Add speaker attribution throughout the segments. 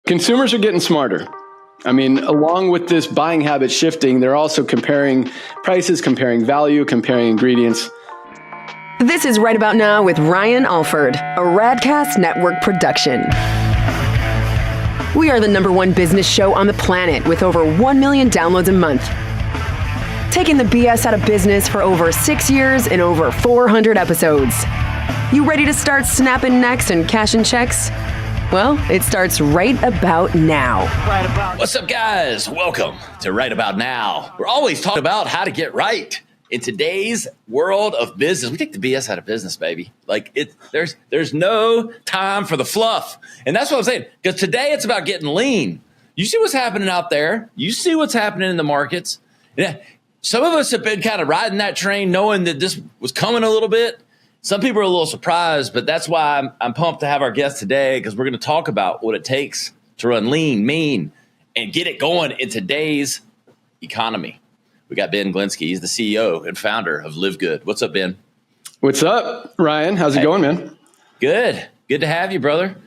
Speaker 1: Consumers are getting smarter. I mean, along with this buying habit shifting, they're also comparing prices, comparing value, comparing ingredients.
Speaker 2: This is Right About Now with Ryan Alford, a Radcast Network production. We are the #1 business show on the planet with over 1 million downloads a month. Taking the BS out of business for over 6 years and over 400 episodes. You ready to start snapping necks and cashing checks? Well, it starts right about now.
Speaker 3: What's up, guys? Welcome to Right About Now. We're always talking about how to get right in today's world of business. We take the BS out of business, baby. Like there's no time for the fluff, and that's what I'm saying. Because today it's about getting lean. You see what's happening out there. You see what's happening in the markets. Yeah, some of us have been kind of riding that train, knowing that this was coming a little bit. Some people are a little surprised, but that's why I'm pumped to have our guest today, because we're going to talk about what it takes to run lean, mean, and get it going in today's economy. We got Ben Glinsky. He's the CEO and founder of LiveGood. What's up, Ben?
Speaker 1: What's up, Ryan? How's it going, man?
Speaker 3: Good. Good to have you, brother.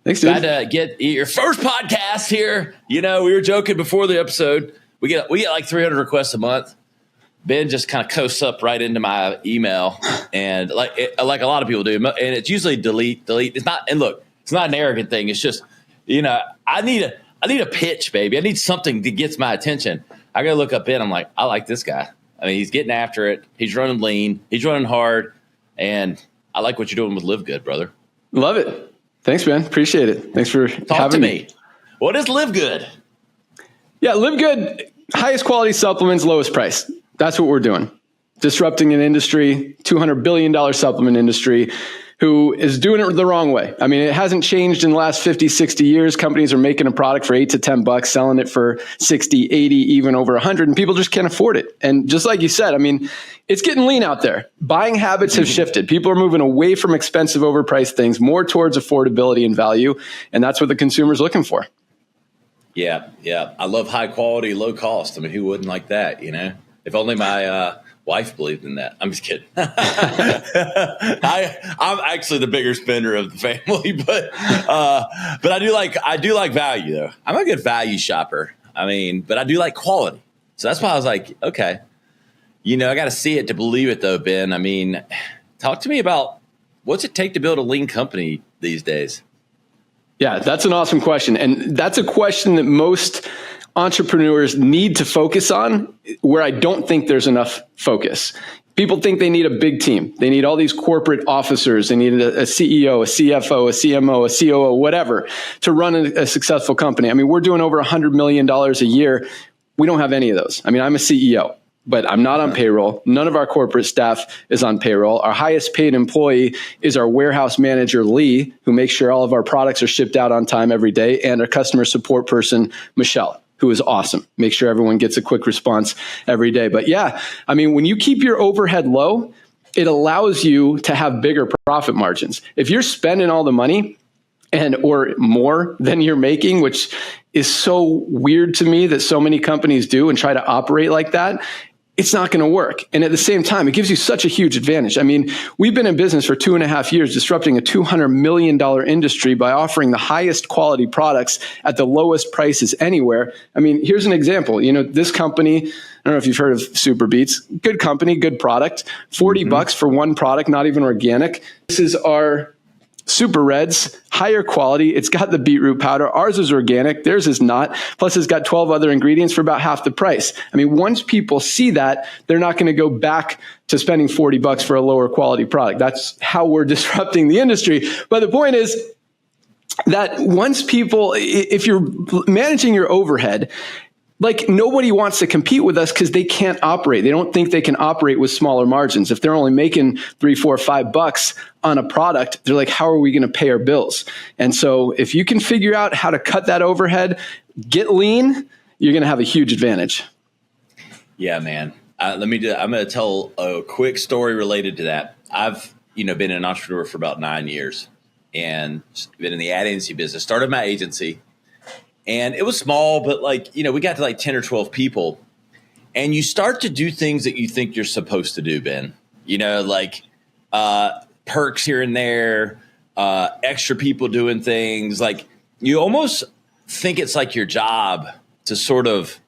Speaker 1: Thanks, dude.
Speaker 3: Glad to get your first podcast here. You know, we were joking before the episode. We get like 300 requests a month. Ben just kind of coasts up right into my email, and like a lot of people do, and it's usually delete. It's not, and look, it's not an arrogant thing. It's just, you know, I need a pitch, baby. I need something that gets my attention. I gotta look up Ben. I'm like, I like this guy. I mean, he's getting after it. He's running lean. He's running hard, and I like what you're doing with LiveGood, brother.
Speaker 1: Love it. Thanks, Ben. Appreciate it. Thanks for having me.
Speaker 3: What is LiveGood?
Speaker 1: Yeah, LiveGood, highest quality supplements, lowest price. That's what we're doing. Disrupting an industry, $200 billion supplement industry, who is doing it the wrong way. I mean, it hasn't changed in the last 50, 60 years. Companies are making a product for $8 to $10, selling it for 60, 80, even over 100, and people just can't afford it. And just like you said, I mean, it's getting lean out there. Buying habits have shifted. People are moving away from expensive, overpriced things, more towards affordability and value, and that's what the consumer's looking for.
Speaker 3: Yeah. I love high quality, low cost. I mean, who wouldn't like that, you know? If only my wife believed in that. I'm just kidding. I'm actually the bigger spender of the family, but I do like value though. I'm a good value shopper. I mean, but I do like quality. So that's why I was like, okay, you know, I got to see it to believe it though, Ben. I mean, talk to me about what's it take to build a lean company these days?
Speaker 1: Yeah, that's an awesome question. And that's a question that most entrepreneurs need to focus on, where I don't think there's enough focus. People think they need a big team. They need all these corporate officers. They need a CEO, a CFO, a CMO, a COO, whatever, to run a successful company. I mean, we're doing over $100 million a year. We don't have any of those. I mean, I'm a CEO, but I'm not on payroll. None of our corporate staff is on payroll. Our highest paid employee is our warehouse manager, Lee, who makes sure all of our products are shipped out on time every day, and our customer support person, Michelle, who is awesome. Make sure everyone gets a quick response every day. But yeah, I mean, when you keep your overhead low, it allows you to have bigger profit margins. If you're spending all the money or more than you're making, which is so weird to me that so many companies do and try to operate like that, it's not going to work. And at the same time, it gives you such a huge advantage. I mean, we've been in business for 2.5 years, disrupting a $200 million industry by offering the highest quality products at the lowest prices anywhere. I mean, here's an example. You know, this company, I don't know if you've heard of Super Beats, good company, good product, $40 for one product, not even organic. This is our Super Reds, higher quality. It's got the beetroot powder. Ours is organic. Theirs is not. Plus, it's got 12 other ingredients for about half the price. I mean, once people see that, they're not going to go back to spending $40 for a lower quality product. That's how we're disrupting the industry. But the point is that once people, if you're managing your overhead, like, nobody wants to compete with us because they can't operate. They don't think they can operate with smaller margins. If they're only making $3, $4, $5 on a product, they're like, how are we going to pay our bills? And so if you can figure out how to cut that overhead, get lean, you're going to have a huge advantage.
Speaker 3: Yeah, man. I'm going to tell a quick story related to that. I've, been an entrepreneur for about 9 years and been in the ad agency business. Started my agency. And it was small, but we got to 10 or 12 people, and you start to do things that you think you're supposed to do, Ben, perks here and there, extra people doing things. Like, you almost think it's like your job to sort of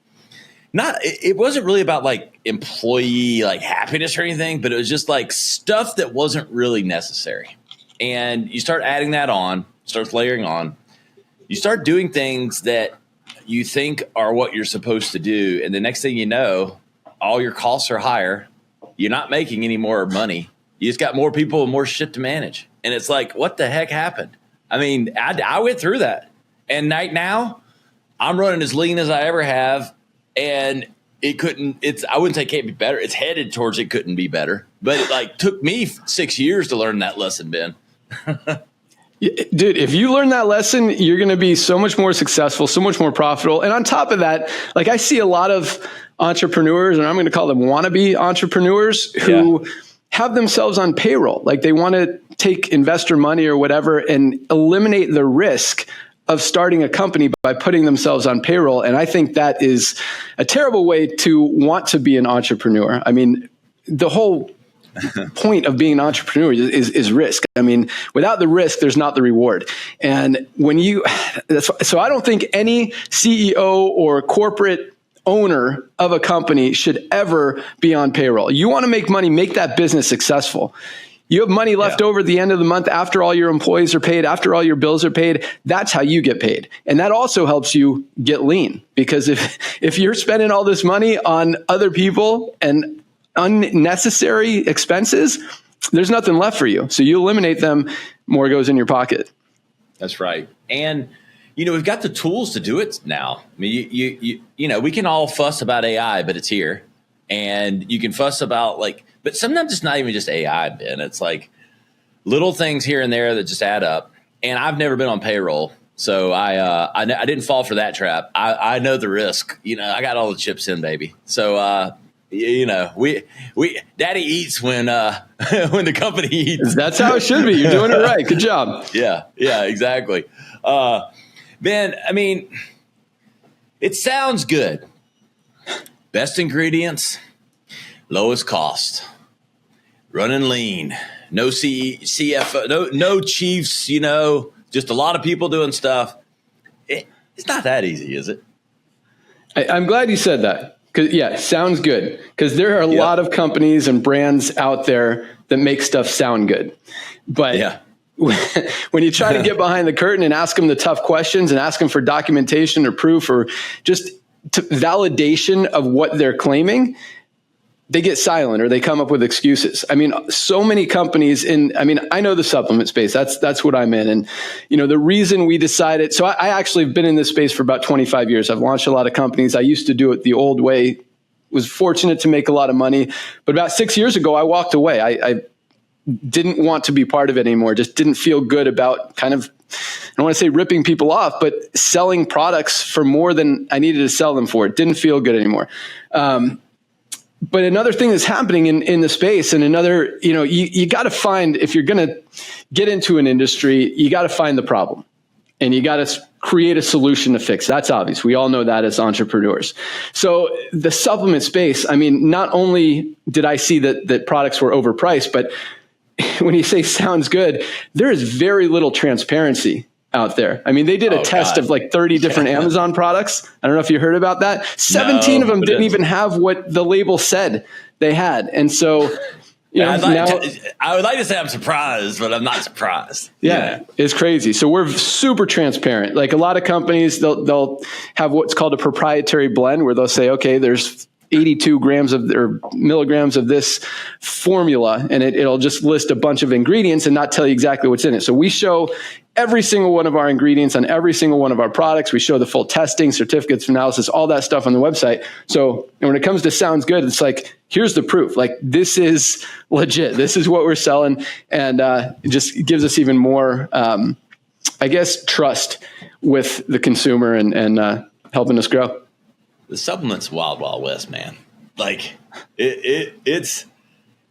Speaker 3: it wasn't really about like employee like happiness or anything, but it was just like stuff that wasn't really necessary. And you start adding that on, starts layering on. You start doing things that you think are what you're supposed to do. And the next thing you know, all your costs are higher. You're not making any more money. You just got more people and more shit to manage. And it's like, what the heck happened? I mean, I went through that. And right now, I'm running as lean as I ever have. And I wouldn't say it can't be better. It's headed towards it couldn't be better. But it like took me 6 years to learn that lesson, Ben.
Speaker 1: Dude, if you learn that lesson, you're going to be so much more successful, so much more profitable. And on top of that, like I see a lot of entrepreneurs, and I'm going to call them wannabe entrepreneurs who have themselves on payroll. Like they want to take investor money or whatever and eliminate the risk of starting a company by putting themselves on payroll. And I think that is a terrible way to want to be an entrepreneur. I mean, the whole point of being an entrepreneur is risk. I mean, without the risk, there's not the reward. And so I don't think any CEO or corporate owner of a company should ever be on payroll. You want to make money, make that business successful. You have money left over at the end of the month after all your employees are paid, after all your bills are paid. That's how you get paid. And that also helps you get lean, because if you're spending all this money on other people and unnecessary expenses, there's nothing left for you. So you eliminate them, more goes in your pocket.
Speaker 3: That's right. And we've got the tools to do it now. I mean, we can all fuss about AI, but it's here. And you can fuss about but sometimes it's not even just AI, Ben. It's like little things here and there that just add up. And I've never been on payroll, so I didn't fall for that trap. I know the risk. I got all the chips in, baby. So we Daddy eats when when the company eats.
Speaker 1: That's how it should be. You're doing it right. Good job.
Speaker 3: Yeah, exactly. Ben, I mean, it sounds good. Best ingredients, lowest cost, running lean, no CFO, no chiefs, just a lot of people doing stuff. It's not that easy, is it?
Speaker 1: I'm glad you said that. Sounds good. Because there are a lot of companies and brands out there that make stuff sound good. But when you try to get behind the curtain and ask them the tough questions and ask them for documentation or proof or just validation of what they're claiming, they get silent or they come up with excuses. I mean, so many companies I know the supplement space. That's what I'm in. And, the reason we decided, so I actually have been in this space for about 25 years. I've launched a lot of companies. I used to do it the old way, was fortunate to make a lot of money. But about 6 years ago, I walked away. I didn't want to be part of it anymore. Just didn't feel good about kind of, I don't want to say ripping people off, but selling products for more than I needed to sell them for. It didn't feel good anymore. But another thing that's happening in the space, and another, you got to find, if you're going to get into an industry, you got to find the problem and you got to create a solution to fix. That's obvious. We all know that as entrepreneurs. So the supplement space, I mean, not only did I see that products were overpriced, but when you say sounds good, there is very little transparency out there. I mean, they did a test of like 30 different Amazon products. I don't know if you heard about that. 17 of them didn't even have what the label said they had. And so,
Speaker 3: I would like to say I'm surprised, but I'm not surprised.
Speaker 1: Yeah, it's crazy. So we're super transparent. Like a lot of companies, they'll have what's called a proprietary blend where they'll say, okay, there's 82 grams or milligrams of this formula, and it'll just list a bunch of ingredients and not tell you exactly what's in it. So we show every single one of our ingredients on every single one of our products. We show the full testing, certificates of analysis, all that stuff on the website. So when it comes to sounds good, it's like, here's the proof. Like, this is legit. This is what we're selling. And it just gives us even more, trust with the consumer and helping us grow.
Speaker 3: The supplement's wild, wild west, man. Like it's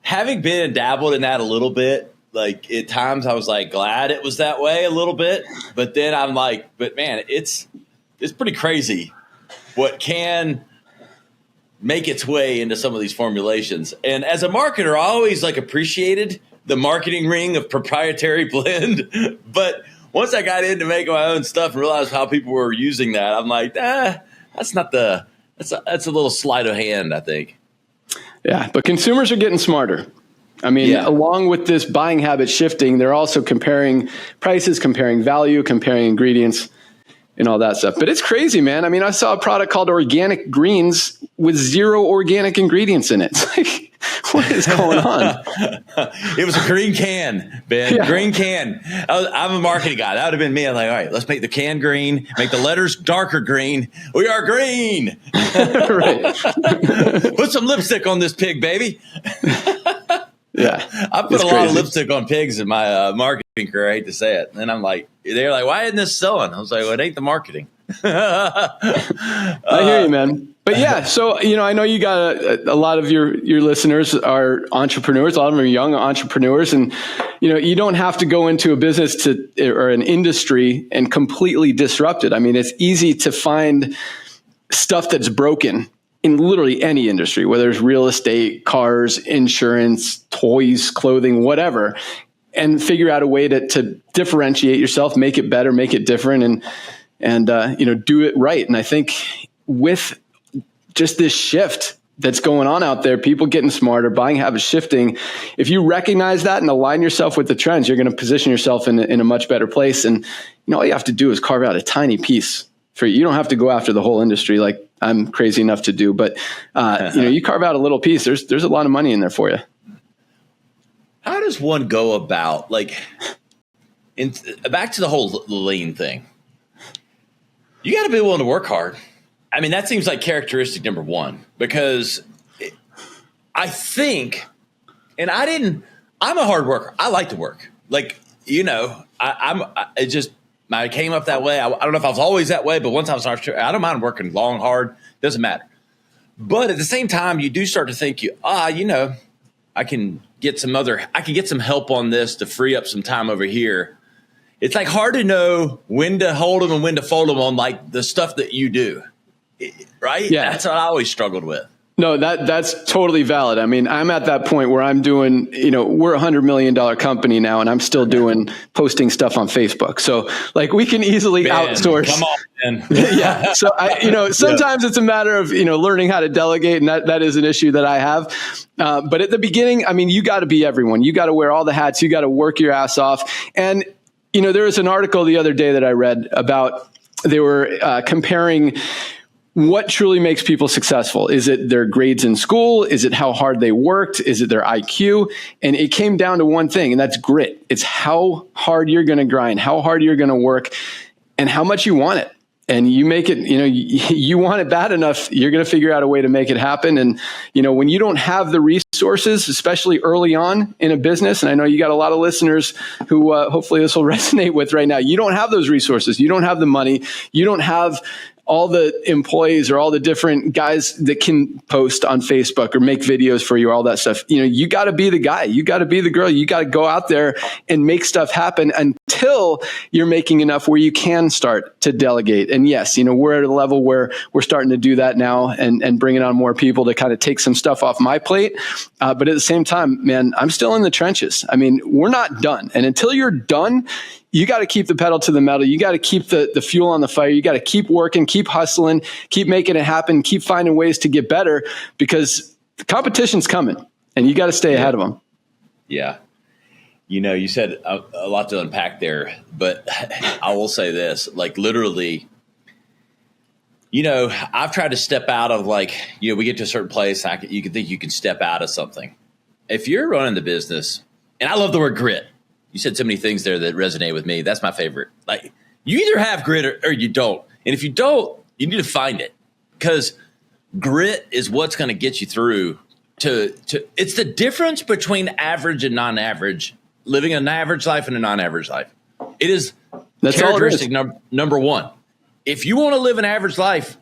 Speaker 3: having been and dabbled in that a little bit. Like at times I was like glad it was that way a little bit, but then I'm like, but man, it's pretty crazy what can make its way into some of these formulations. And as a marketer, I always like appreciated the marketing ring of proprietary blend. But once I got into making my own stuff and realized how people were using that, I'm like, that's a little sleight of hand, I think.
Speaker 1: Yeah, but consumers are getting smarter. I mean, along with this buying habit shifting, they're also comparing prices, comparing value, comparing ingredients, and all that stuff. But it's crazy, man. I mean, I saw a product called organic greens with 0 organic ingredients in it. It's like, what is going on?
Speaker 3: It was a green can, Ben. Yeah. Green can. I'm a marketing guy. That would have been me. I'm like, all right, let's make the can green, make the letters darker green. We are green.
Speaker 1: Right.
Speaker 3: Put some lipstick on this pig, baby.
Speaker 1: Yeah.
Speaker 3: I put a lot of lipstick on pigs in my marketing career. I hate to say it. And I'm like, they're like, why isn't this selling? I was like, well, it ain't the marketing.
Speaker 1: I hear you, man. But yeah, so, I know you got a lot of your listeners are entrepreneurs. A lot of them are young entrepreneurs. And, you don't have to go into a business or an industry and completely disrupt it. I mean, it's easy to find stuff that's broken in literally any industry, whether it's real estate, cars, insurance, toys, clothing, whatever, and figure out a way to differentiate yourself, make it better, make it different, and do it right. And I think with just this shift that's going on out there, people getting smarter, buying habits shifting, if you recognize that and align yourself with the trends, you're going to position yourself in a much better place. And all you have to do is carve out a tiny piece for you. You don't have to go after the whole industry like I'm crazy enough to do, but you carve out a little piece. There's a lot of money in there for you.
Speaker 3: How does one go about back to the whole lean thing? You got to be willing to work hard. I mean, that seems like characteristic number one, because I think, and I'm a hard worker. I like to work. Like, I came up that way. I don't know if I was always that way, but once I was entrepreneur, I don't mind working long, hard. Doesn't matter. But at the same time, you do start to think I can get some help on this to free up some time over here. It's like hard to know when to hold them and when to fold them on like the stuff that you do. Right? Yeah. That's what I always struggled with.
Speaker 1: No, that's totally valid. I mean, I'm at that point where I'm doing, we're $100 million company now, and I'm still doing posting stuff on Facebook. So like we can easily outsource.
Speaker 3: Come on, man.
Speaker 1: Yeah. So sometimes it's a matter of, learning how to delegate, and that is an issue that I have. But at the beginning, I mean, you got to be everyone. You got to wear all the hats. You got to work your ass off. And, there was an article the other day that I read about, they were comparing what truly makes people successful. Is it their grades in school? Is it how hard they worked? Is it their IQ? And it came down to one thing, and that's grit. It's how hard you're going to grind, how hard you're going to work, and how much you want it. And you make it, you want it bad enough, you're going to figure out a way to make it happen. And, when you don't have the resources, especially early on in a business, and I know you got a lot of listeners who hopefully this will resonate with right now, you don't have those resources, you don't have the money, you don't have all the employees or all the different guys that can post on Facebook or make videos for you, all that stuff. You got to be the guy, you got to be the girl, you got to go out there and make stuff happen until you're making enough where you can start to delegate. And yes, we're at a level where we're starting to do that now and bringing on more people to kind of take some stuff off my plate. But at the same time, man, I'm still in the trenches. I mean, we're not done. And until you're done, you got to keep the pedal to the metal. You got to keep the fuel on the fire. You got to keep working, keep hustling, keep making it happen, keep finding ways to get better, because the competition's coming and you got to stay ahead of them.
Speaker 3: Yeah. You said a lot to unpack there, but I will say this, like literally, I've tried to step out of we get to a certain place. You can think you can step out of something. If you're running the business, and I love the word grit. You said so many things there that resonate with me. That's my favorite. Like, you either have grit or you don't. And if you don't, you need to find it, because grit is what's going to get you through to it's the difference between average and non-average, living an average life and a non-average life. It is characteristic number one. If you want to live an average life,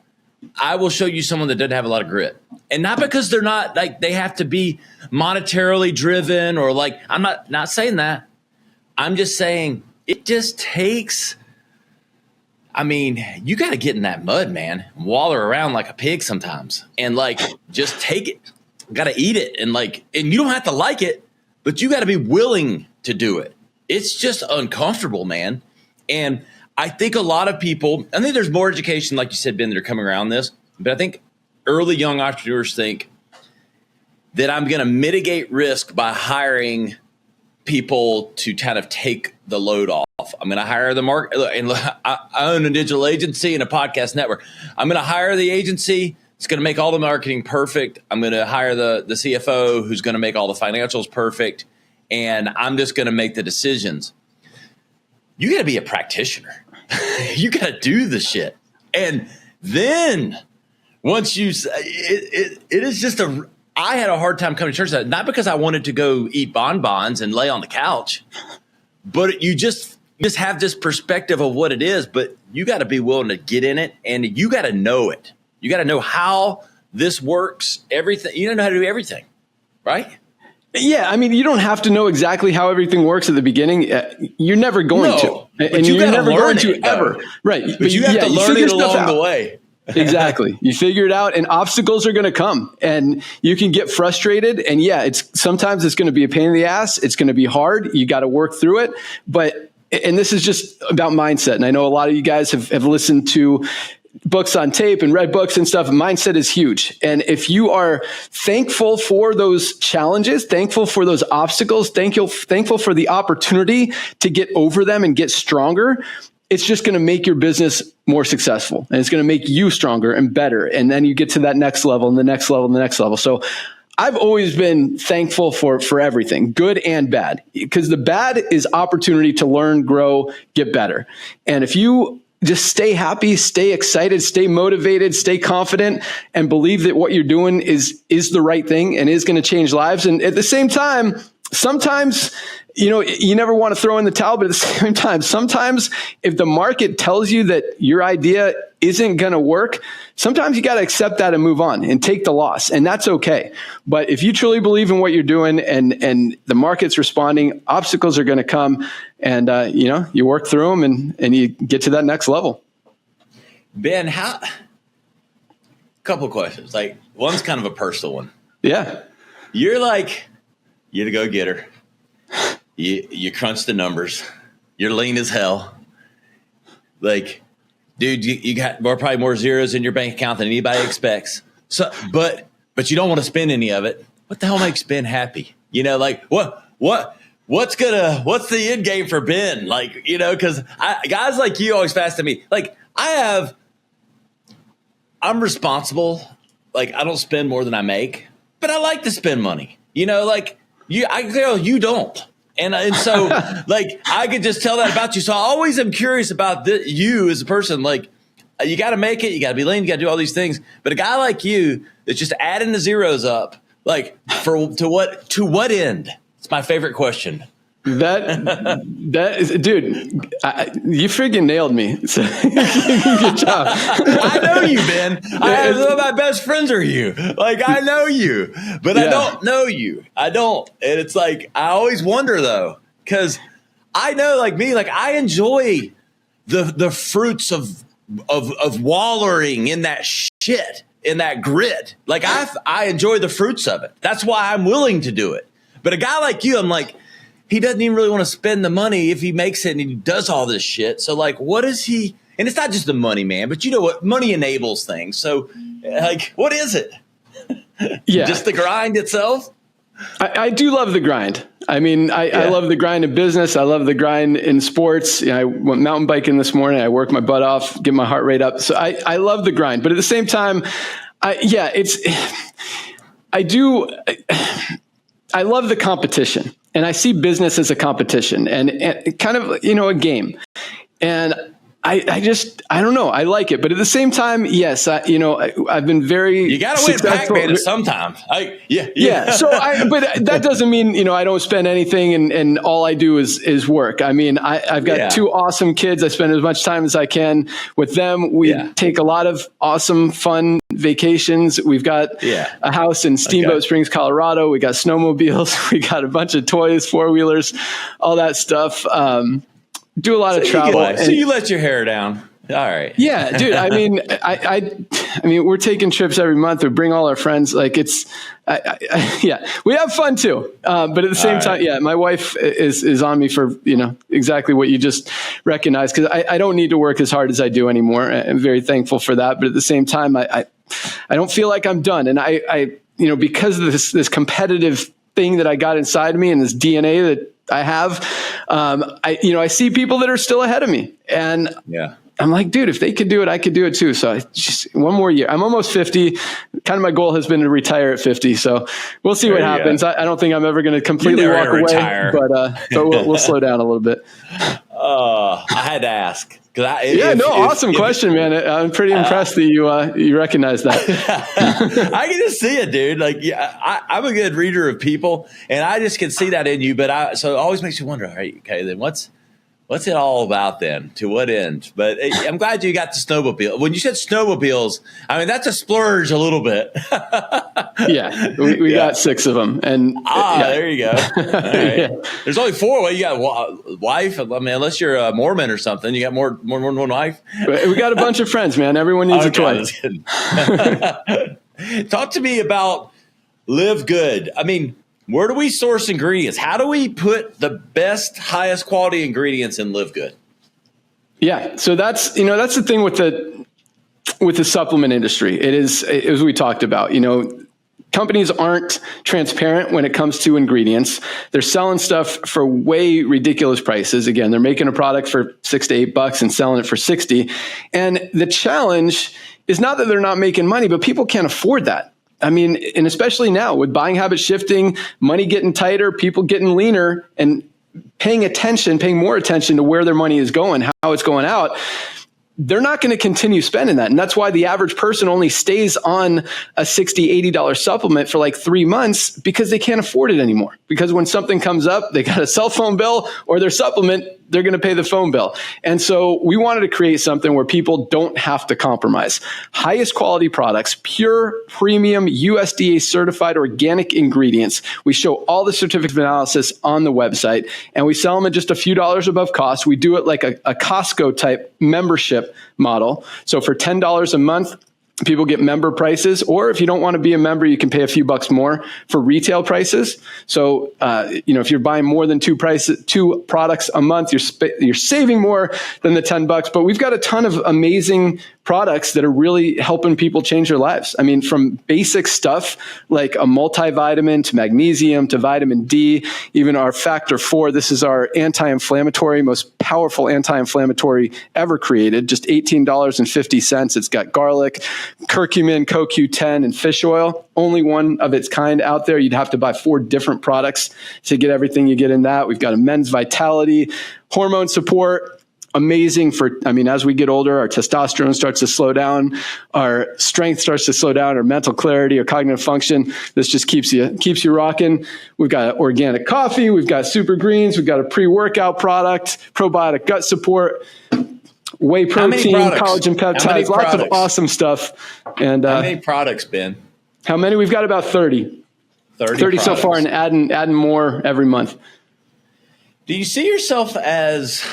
Speaker 3: I will show you someone that doesn't have a lot of grit. And not because they're not they have to be monetarily driven or I'm not saying that. I'm just saying it just takes, you got to get in that mud, man, and waller around like a pig sometimes, and just take it, got to eat it. And you don't have to like it, but you got to be willing to do it. It's just uncomfortable, man. And I think a lot of people, I think there's more education, like you said, Ben, that are coming around this. But I think early young entrepreneurs think that I'm going to mitigate risk by hiring people to kind of take the load off. I'm going to hire the market. And I own a digital agency and a podcast network. I'm going to hire the agency. It's going to make all the marketing perfect. I'm going to hire the CFO who's going to make all the financials perfect. And I'm just going to make the decisions. You got to be a practitioner. You got to do the shit. And then once you, it is just I had a hard time coming to church, not because I wanted to go eat bonbons and lay on the couch, but you just have this perspective of what it is, but you got to be willing to get in it and you got to know it. You got to know how this works, everything. You don't know how to do everything, right?
Speaker 1: Yeah, I mean, you don't have to know exactly how everything works at the beginning. You're never going to. And you're never going to ever. Right.
Speaker 3: But you have to learn it along the way.
Speaker 1: Exactly. You figure it out and obstacles are going to come and you can get frustrated. And yeah, sometimes it's going to be a pain in the ass. It's going to be hard. You got to work through it. And this is just about mindset. And I know a lot of you guys have listened to books on tape and read books and stuff. Mindset is huge. And if you are thankful for those challenges, thankful for those obstacles, thankful for the opportunity to get over them and get stronger, it's just going to make your business more successful and it's going to make you stronger and better. And then you get to that next level and the next level and the next level. So I've always been thankful for everything, good and bad, because the bad is opportunity to learn, grow, get better. And if you just stay happy, stay excited, stay motivated, stay confident, and believe that what you're doing is the right thing and is going to change lives. And at the same time, sometimes, you never want to throw in the towel, but at the same time, sometimes if the market tells you that your idea isn't going to work, sometimes you got to accept that and move on and take the loss. And that's okay. But if you truly believe in what you're doing and the market's responding, obstacles are going to come and, you work through them and you get to that next level.
Speaker 3: Ben, couple of questions. Like one's kind of a personal one.
Speaker 1: Yeah.
Speaker 3: You're the go-getter. You crunch the numbers. You're lean as hell. Like, dude, you got probably more zeros in your bank account than anybody expects. So, but you don't want to spend any of it. What the hell makes Ben happy? What's the end game for Ben? Because guys like you always fascinate me. Like I'm responsible. Like I don't spend more than I make, but I like to spend money. You don't. And so like I could just tell that about you. So I always am curious about you as a person. Like you got to make it, you got to be lean, you got to do all these things. But a guy like you that's just adding the zeros up, like to what end? It's my favorite question. That is, dude, you freaking nailed me. So, good job.
Speaker 4: I know you, Ben. Some of my best friends are you. Like, I know you, but I don't know you. I don't. And it's like, I always wonder though, because I know, like me, like I enjoy the fruits of wallowing in that shit, in that grit. Like I enjoy the fruits of it. That's why I'm willing to do it. But a guy like you, I'm like, he doesn't even really want to spend the money if he makes it and he does all this shit. So like, what is he? And it's not just the money, man, but you know what? Money enables things. So like, what is it?
Speaker 1: Yeah.
Speaker 4: Just the grind itself?
Speaker 1: I do love the grind. I mean, I love the grind in business. I love the grind in sports. I went mountain biking this morning. I worked my butt off, get my heart rate up. So I love the grind, but at the same time, I love the competition. And I see business as a competition and kind of, a game. And I don't know. I like it. But at the same time, yes, I've been very
Speaker 4: You got to win Pac-Man sometimes.
Speaker 1: Yeah. So but that doesn't mean, I don't spend anything and all I do is work. I mean, I've got two awesome kids. I spend as much time as I can with them. We take a lot of awesome, fun vacations. We've got a house in Steamboat Springs, Colorado. We got snowmobiles. We got a bunch of toys, 4-wheelers, all that stuff. Do a lot of travel.
Speaker 4: So you let your hair down. All right.
Speaker 1: Yeah, dude. I mean, I mean, we're taking trips every month. We bring all our friends. Like yeah, we have fun too. But at the same time, yeah, my wife is on me for, exactly what you just recognized. Cause I don't need to work as hard as I do anymore. I'm very thankful for that. But at the same time, I don't feel like I'm done. And I because of this competitive thing that I got inside me and this DNA that I have, I see people that are still ahead of me, and I'm like, dude, if they could do it, I could do it too. So just one more year. I'm almost 50. Kind of my goal has been to retire at 50. So we'll see what happens. I don't think I'm ever going to completely walk away, but we'll slow down a little bit.
Speaker 4: I had to ask.
Speaker 1: Awesome question, man. I'm pretty impressed that you recognize that.
Speaker 4: I can just see it, dude. Like, I'm a good reader of people, and I just can see that in you. But so it always makes you wonder, all right, okay, then what's it all about then? To what end? But I'm glad you got the snowmobile. When you said snowmobiles, I mean, that's a splurge a little bit.
Speaker 1: Yeah, we got 6 of them. And
Speaker 4: there you go. All right. Yeah. There's only 4. Well, you got wife. I mean, unless you're a Mormon or something, you got more than one wife.
Speaker 1: We got a bunch of friends, man. Everyone needs a toy.
Speaker 4: Talk to me about LiveGood. I mean, where do we source ingredients? How do we put the best, highest quality ingredients in LiveGood?
Speaker 1: Yeah, so that's the thing with the supplement industry. It is, as we talked about, companies aren't transparent when it comes to ingredients. They're selling stuff for way ridiculous prices. Again, they're making a product for $6 to $8 and selling it for 60. And the challenge is not that they're not making money, but people can't afford that. I mean, and especially now with buying habits shifting, money getting tighter, people getting leaner, and paying more attention to where their money is going, how it's going out, they're not going to continue spending that. And that's why the average person only stays on a $60, $80 supplement for like 3 months, because they can't afford it anymore. Because when something comes up, they got a cell phone bill or their supplement, they're going to pay the phone bill. And so we wanted to create something where people don't have to compromise. Highest quality products, pure, premium, USDA certified organic ingredients. We show all the certificates of analysis on the website, and we sell them at just a few dollars above cost. We do it like a Costco type membership model. So for $10 a month, people get member prices, or if you don't want to be a member, you can pay a few bucks more for retail prices. So, if you're buying more than 2 products a month, you're saving more than the $10. But we've got a ton of amazing products that are really helping people change their lives. I mean, from basic stuff like a multivitamin to magnesium to vitamin D, even our factor 4. This is our anti-inflammatory, most powerful anti-inflammatory ever created. Just $18.50. It's got garlic, curcumin, CoQ10, and fish oil. Only one of its kind out there. You'd have to buy 4 different products to get everything you get in that. We've got a men's vitality, hormone support. Amazing as we get older, our testosterone starts to slow down, our strength starts to slow down, our mental clarity, our cognitive function. This just keeps you rocking. We've got organic coffee, we've got super greens, we've got a pre-workout product, probiotic gut support, whey protein, collagen peptides, lots of awesome stuff. And
Speaker 4: how many products, Ben?
Speaker 1: How many? We've got about 30. 30 so far, and adding more every month.
Speaker 4: Do you see yourself as,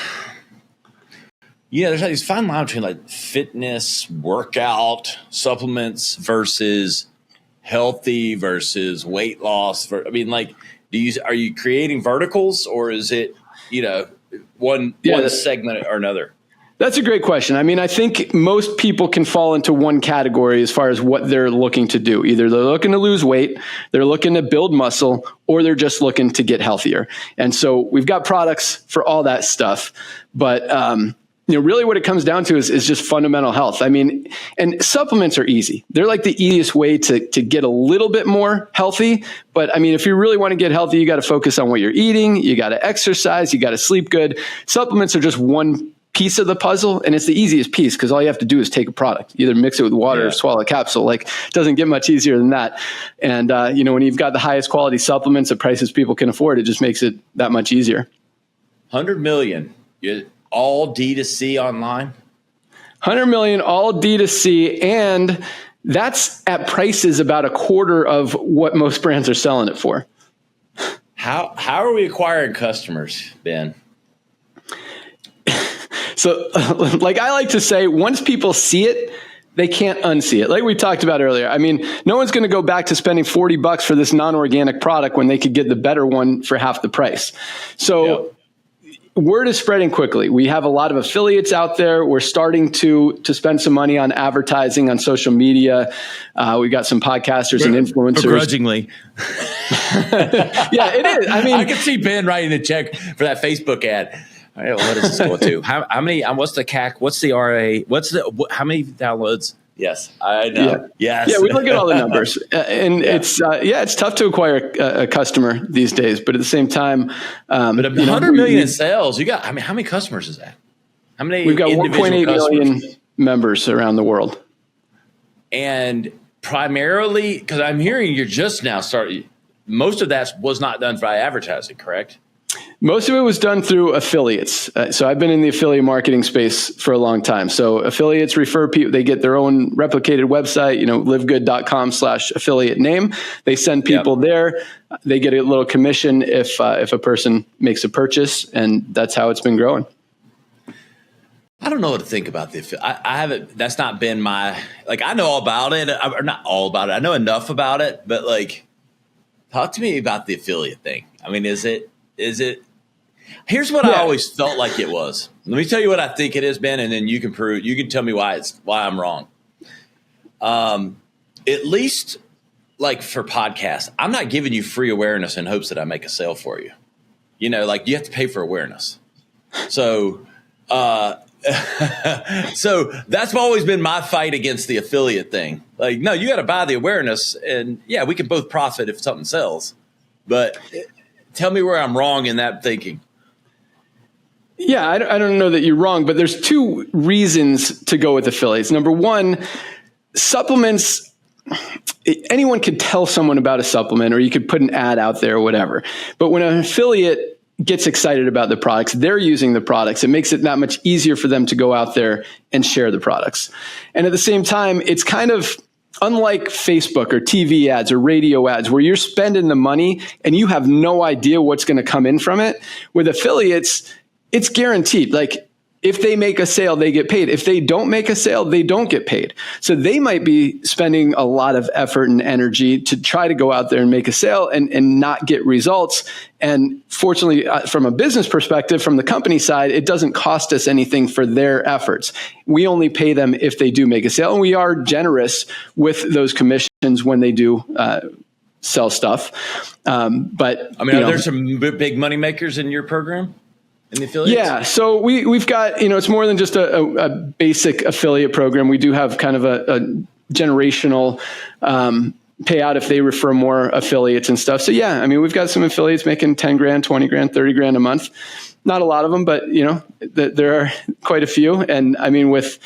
Speaker 4: there's like this fine line between like fitness, workout, supplements versus healthy versus weight loss? Are you creating verticals, or is it, one segment or another?
Speaker 1: That's a great question. I mean, I think most people can fall into one category as far as what they're looking to do. Either they're looking to lose weight, they're looking to build muscle, or they're just looking to get healthier. And so we've got products for all that stuff. But, really what it comes down to is just fundamental health. I mean, and supplements are easy. They're like the easiest way to get a little bit more healthy. But I mean, if you really want to get healthy, you got to focus on what you're eating. You got to exercise. You got to sleep good. Supplements are just one piece of the puzzle, and it's the easiest piece because all you have to do is take a product, either mix it with water or swallow a capsule. Like, it doesn't get much easier than that. And when you've got the highest quality supplements at prices people can afford, it just makes it that much easier.
Speaker 4: 100 million, all D2C online.
Speaker 1: 100 million, all D2C, and that's at prices about a quarter of what most brands are selling it for.
Speaker 4: How are we acquiring customers, Ben?
Speaker 1: So like I like to say, once people see it, they can't unsee it. Like we talked about earlier. I mean, no one's going to go back to spending $40 for this non-organic product when they could get the better one for half the price. So word is spreading quickly. We have a lot of affiliates out there. We're starting to spend some money on advertising on social media. We got some podcasters and influencers.
Speaker 3: Begrudgingly.
Speaker 1: Yeah, it is. I mean,
Speaker 3: I can see Ben writing the check for that Facebook ad. All right, well, what does this go to? How many? What's the CAC? What's the RA? How many downloads? Yes, I know.
Speaker 1: Yeah.
Speaker 3: Yes.
Speaker 1: Yeah, we look at all the numbers, and it's tough to acquire a customer these days. But at the same time,
Speaker 3: but 100 million in sales, you got. I mean, how many customers is that? How many?
Speaker 1: We've got 1.8
Speaker 3: customers?
Speaker 1: million members around the world,
Speaker 3: and primarily because I'm hearing you're just now starting. Most of that was not done by advertising, correct?
Speaker 1: Most of it was done through affiliates. So I've been in the affiliate marketing space for a long time. So affiliates refer people, they get their own replicated website, livegood.com/affiliate name. They send people there. They get a little commission if a person makes a purchase, and that's how it's been growing.
Speaker 3: I don't know what to think about the I haven't, that's not been my, like, I know all about it, or not all about it. I know enough about it, but like, talk to me about the affiliate thing. I mean, is it, here's what I always felt like it was. Let me tell you what I think it is, Ben, and then you can tell me why I'm wrong. At least like for podcasts, I'm not giving you free awareness in hopes that I make a sale for you. Like you have to pay for awareness. So, so that's always been my fight against the affiliate thing. Like, no, you got to buy the awareness, and yeah, we can both profit if something sells, but tell me where I'm wrong in that thinking.
Speaker 1: Yeah, I don't know that you're wrong, but there's two reasons to go with affiliates. Number one, supplements, anyone could tell someone about a supplement, or you could put an ad out there or whatever. But when an affiliate gets excited about the products, they're using the products, it makes it that much easier for them to go out there and share the products. And at the same time, it's kind of unlike Facebook or TV ads or radio ads where you're spending the money and you have no idea what's going to come in from it. With affiliates, it's guaranteed. Like if they make a sale, they get paid. If they don't make a sale, they don't get paid. So they might be spending a lot of effort and energy to try to go out there and make a sale and not get results. And fortunately, from a business perspective, from the company side, it doesn't cost us anything for their efforts. We only pay them if they do make a sale. And we are generous with those commissions when they do sell stuff. But
Speaker 3: I mean, are there some big money makers in your program? In the affiliates?
Speaker 1: Yeah, so we've got, it's more than just a basic affiliate program. We do have kind of a generational payout if they refer more affiliates and stuff. So yeah, I mean, we've got some affiliates making 10 grand, 20 grand, 30 grand a month. Not a lot of them, but there are quite a few. And I mean, we've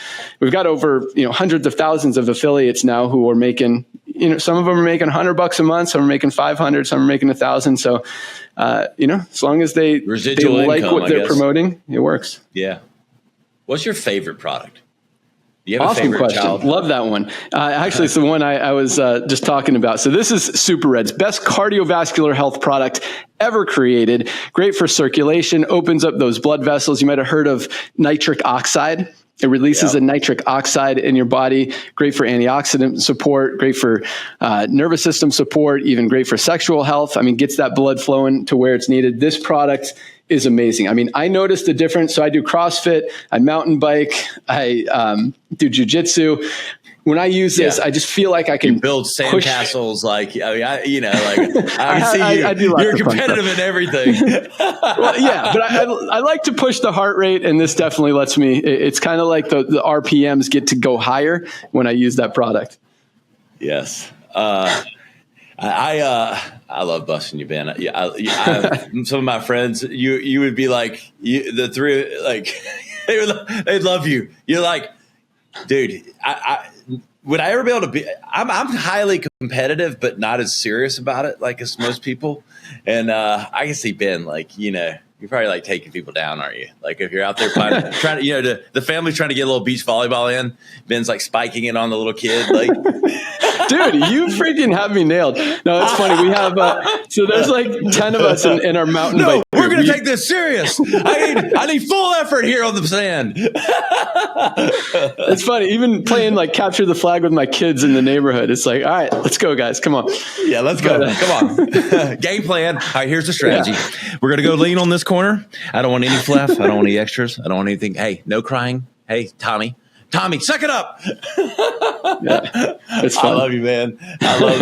Speaker 1: got over, hundreds of thousands of affiliates now who are making, some of them are making $100 a month, some are making 500, some are making 1,000. So, as long as they like what they're promoting, it works.
Speaker 3: Yeah. What's your favorite product? Do you have
Speaker 1: awesome
Speaker 3: a favorite
Speaker 1: question.
Speaker 3: child?
Speaker 1: Love that one. Actually, it's the one I was just talking about. So this is Super Red's best cardiovascular health product ever created. Great for circulation, opens up those blood vessels. You might have heard of nitric oxide. It releases a nitric oxide in your body. Great for antioxidant support, great for nervous system support, even great for sexual health. I mean, gets that blood flowing to where it's needed. This product is amazing. I mean, I noticed the difference. So I do CrossFit, I mountain bike, I do jujitsu. When I use this, I just feel like I can
Speaker 3: build sandcastles. Like, I can see you're competitive in everything.
Speaker 1: Well, yeah, but I like to push the heart rate, and this definitely lets me. It's kind of like the RPMs get to go higher when I use that product.
Speaker 3: Yes. I love busting you, Ben. Some of my friends, you would be like, the three, like, they'd love you. You're like, dude, would I ever be able to be, I'm highly competitive, but not as serious about it, like as most people. And, I can see Ben, like, you're probably like taking people down, aren't you? Like if you're out there trying to, the family's trying to get a little beach volleyball in, Ben's like spiking it on the little kid. Like,
Speaker 1: Dude, you freaking have me nailed. No, it's funny. We have, so there's like 10 of us in our mountain bike
Speaker 4: we're
Speaker 1: group.
Speaker 4: going to take this serious. I need full effort here on the sand.
Speaker 1: It's funny. Even playing like capture the flag with my kids in the neighborhood. It's like, all right, let's go, guys. Come on.
Speaker 4: Yeah, let's go. Come on. Game plan. All right, here's the strategy. Yeah. We're going to go lean on this corner. I don't want any fluff. I don't want any extras. I don't want anything. Hey, no crying. Hey, Tommy, suck it up.
Speaker 1: Yeah, it's fun.
Speaker 4: I love you, man. I love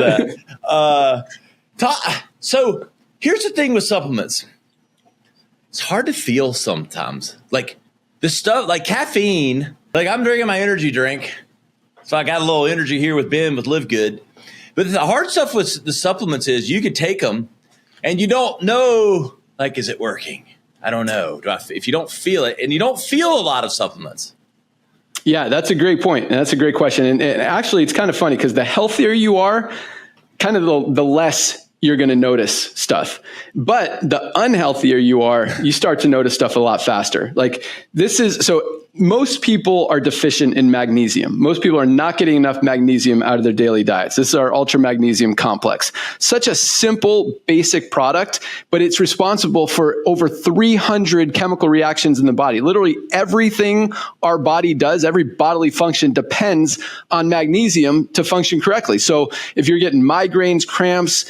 Speaker 4: that. So here's the thing with supplements. It's hard to feel sometimes. Like the stuff, like caffeine, like I'm drinking my energy drink. So I got a little energy here with Ben with LiveGood. But the hard stuff with the supplements is you could take them and you don't know, like, is it working? I don't know. If you don't feel it, and you don't feel a lot of supplements.
Speaker 1: Yeah, that's a great point. And that's a great question. And actually, it's kind of funny because the healthier you are, kind of the less you're going to notice stuff. But the unhealthier you are, you start to notice stuff a lot faster. Like so most people are deficient in magnesium. Most people are not getting enough magnesium out of their daily diets. This is our ultra magnesium complex. Such a simple, basic product, but it's responsible for over 300 chemical reactions in the body. Literally everything our body does, every bodily function depends on magnesium to function correctly. So if you're getting migraines, cramps,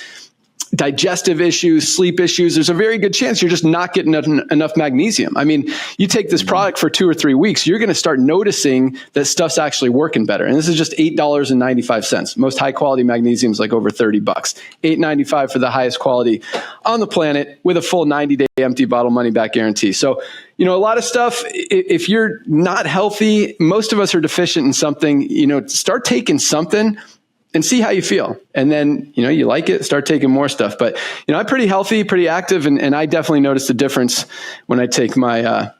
Speaker 1: digestive issues, sleep issues, there's a very good chance you're just not getting enough magnesium. I mean, you take this product for 2 or 3 weeks, you're going to start noticing that stuff's actually working better. And this is just $8.95. Most high quality magnesium is like over $30. $8.95 for the highest quality on the planet with a full 90-day empty bottle money back guarantee. So, a lot of stuff, if you're not healthy, most of us are deficient in something, start taking something and see how you feel. And then, you like it, start taking more stuff. But, I'm pretty healthy, pretty active. And I definitely notice the difference when I take my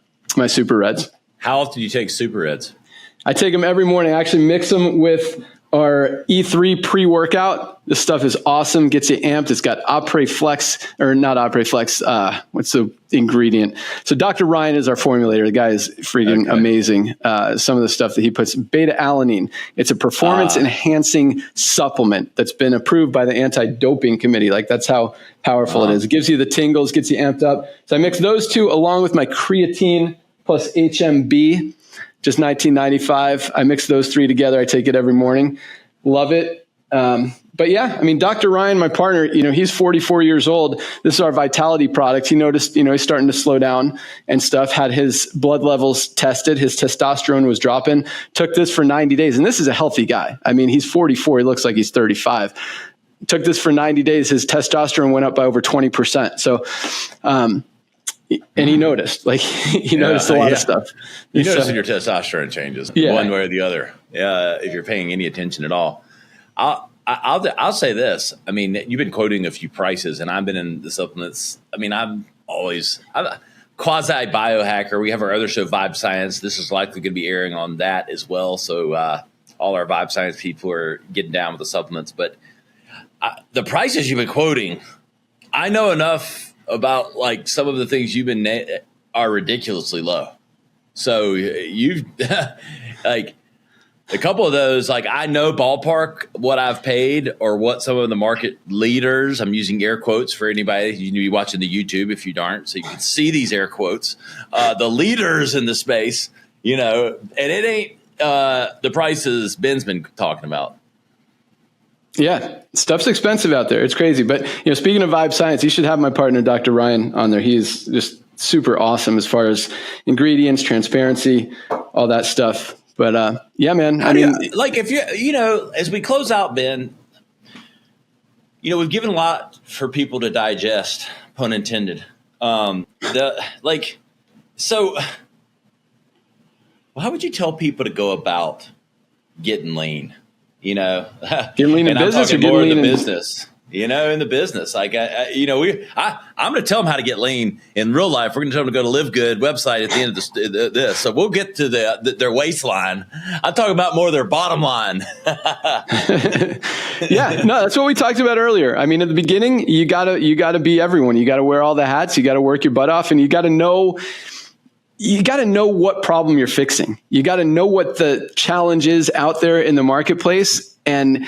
Speaker 1: Super Reds.
Speaker 4: How often do you take Super Reds?
Speaker 1: I take them every morning. I actually mix them with our E3 pre-workout. This stuff is awesome. Gets you amped. It's got Opre Flex, or not Opre Flex. What's the ingredient? So Dr. Ryan is our formulator. The guy is freaking amazing. Some of the stuff that he puts, beta-alanine. It's a performance-enhancing supplement that's been approved by the anti-doping committee. Like, that's how powerful it is. It gives you the tingles, gets you amped up. So I mix those two along with my creatine plus HMB. Just $19.95. I mix those three together. I take it every morning. Love it. But yeah, I mean, Dr. Ryan, my partner, he's 44 years old. This is our Vitality product. He noticed, he's starting to slow down and stuff, had his blood levels tested. His testosterone was dropping, took this for 90 days. And this is a healthy guy. I mean, he's 44. He looks like he's 35. Took this for 90 days. His testosterone went up by over 20%. So, and he noticed, he noticed a lot of stuff.
Speaker 4: You notice your testosterone changes one way or the other. If you're paying any attention at all, I'll say this. I mean, you've been quoting a few prices, and I've been in the supplements. I mean, I'm a quasi biohacker. We have our other show, Vibe Science. This is likely going to be airing on that as well. So all our Vibe Science people are getting down with the supplements. But the prices you've been quoting, I know enough about like some of the things you've been are ridiculously low. So you've like a couple of those, like I know ballpark what I've paid or what some of the market leaders, I'm using air quotes for anybody, you be watching the YouTube if you aren't, so you can see these air quotes, the leaders in the space, and it ain't the prices Ben's been talking about.
Speaker 1: Yeah, stuff's expensive out there. It's crazy. But, speaking of Vibe Science, you should have my partner, Dr. Ryan, on there. He's just super awesome as far as ingredients, transparency, all that stuff. But, yeah, man,
Speaker 4: if you, as we close out, Ben, we've given a lot for people to digest, pun intended. So how would you tell people to go about getting lean?
Speaker 1: Getting lean in business or getting lean
Speaker 4: in the business? In the business, like I'm going to tell them how to get lean in real life. We're going to tell them to go to LiveGood website at the end of this. So we'll get to their waistline. I'm talking about more their bottom line.
Speaker 1: Yeah, no, that's what we talked about earlier. I mean, at the beginning, you gotta be everyone. You got to wear all the hats. You got to work your butt off, and you got to know what problem you're fixing. You got to know what the challenge is out there in the marketplace. And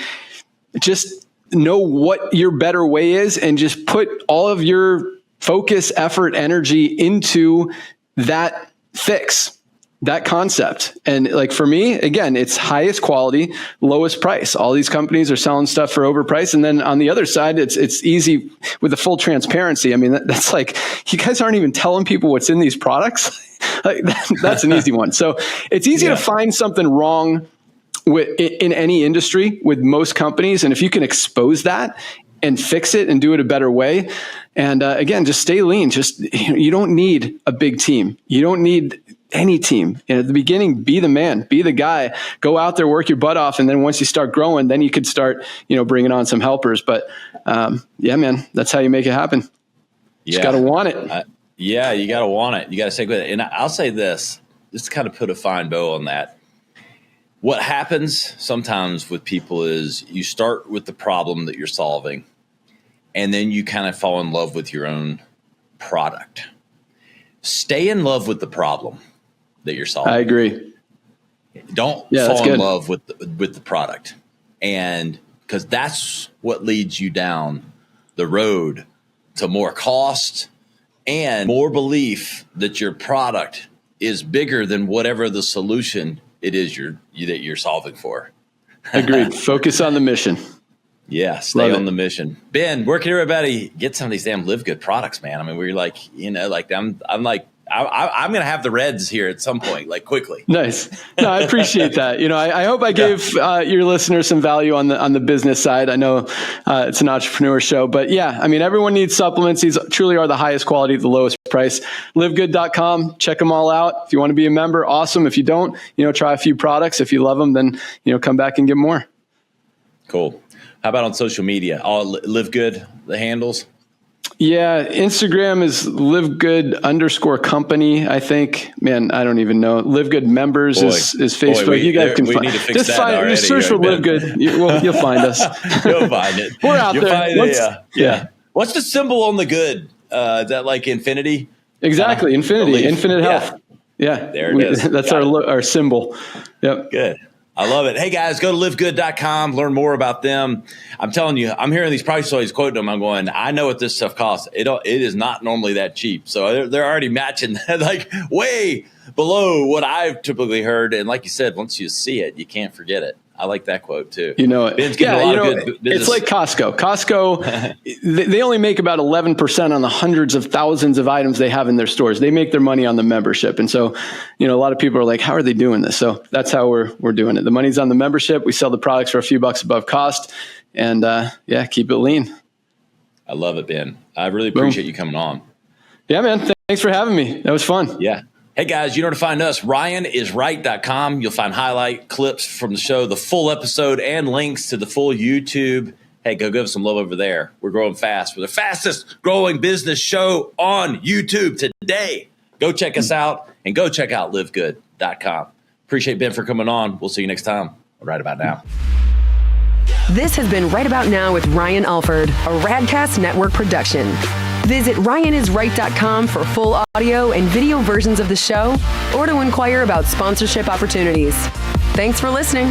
Speaker 1: just know what your better way is and just put all of your focus, effort, energy into that fix, that concept. And like for me, again, it's highest quality, lowest price. All these companies are selling stuff for overpriced. And then on the other side, it's easy with the full transparency. I mean, that's like, you guys aren't even telling people what's in these products. Like, that's an easy one. So it's easy to find something wrong in any industry with most companies. And if you can expose that and fix it and do it a better way. And again, just stay lean. Just, you don't need a big team. You don't need any team. And at the beginning, be the man, be the guy, go out there, work your butt off. And then once you start growing, then you could start, bringing on some helpers. But yeah, man, that's how you make it happen. You just got to want it.
Speaker 3: Yeah, you got to want it. You got to stick with it. And I'll say this, just to kind of put a fine bow on that. What happens sometimes with people is you start with the problem that you're solving, and then you kind of fall in love with your own product. Stay in love with the problem that you're solving.
Speaker 1: I agree.
Speaker 3: Don't fall in love with the product, and because that's what leads you down the road to more cost and more belief that your product is bigger than whatever the solution it is that you're solving for.
Speaker 1: Agreed. Focus on the mission.
Speaker 3: Yeah, stay on the mission. Ben, where can everybody get some of these damn LiveGood products, man? I mean, we're like, I'm going to have the Reds here at some point, like quickly.
Speaker 1: Nice. No, I appreciate that. I hope I gave your listeners some value on the business side. I know it's an entrepreneur show, but yeah, I mean, everyone needs supplements. These truly are the highest quality at the lowest price. LiveGood.com. Check them all out. If you want to be a member, awesome. If you don't, try a few products. If you love them, then, come back and get more.
Speaker 3: Cool. How about on social media? All LiveGood, the handles?
Speaker 1: Yeah, Instagram is LiveGood_company, I think. Man, I don't even know. LiveGood members is Facebook. You guys can find.
Speaker 3: Need to fix that already.
Speaker 1: Just search for LiveGood. You'll find us.
Speaker 3: You'll find it.
Speaker 1: We're out there.
Speaker 3: Yeah. What's the symbol on the good? Is that like infinity?
Speaker 1: Exactly, infinity, infinite health. Yeah,
Speaker 3: there it is.
Speaker 1: That's our symbol. Yep.
Speaker 3: Good. I love it. Hey, guys, go to livegood.com, learn more about them. I'm telling you, I'm hearing these prices, always quoting them. I'm going, I know what this stuff costs. It is not normally that cheap. So they're already matching like way below what I've typically heard. And like you said, once you see it, you can't forget it. I like that quote too.
Speaker 1: Ben's getting a lot of good business. It's like Costco. Costco, they only make about 11% on the hundreds of thousands of items they have in their stores. They make their money on the membership. And so, a lot of people are like, how are they doing this? So that's how we're doing it. The money's on the membership. We sell the products for a few bucks above cost, and keep it lean.
Speaker 3: I love it, Ben. I really appreciate you coming on.
Speaker 1: Yeah, man. Thanks for having me. That was fun.
Speaker 3: Yeah. Hey, guys, you know where to find us, RyanIsRight.com. You'll find highlight clips from the show, the full episode, and links to the full YouTube. Hey, go give us some love over there. We're growing fast. We're the fastest growing business show on YouTube today. Go check us out, and go check out LiveGood.com. Appreciate Ben for coming on. We'll see you next time right about now.
Speaker 2: This has been Right About Now with Ryan Alford, a Radcast Network production. Visit RyanIsRight.com for full audio and video versions of the show, or to inquire about sponsorship opportunities. Thanks for listening.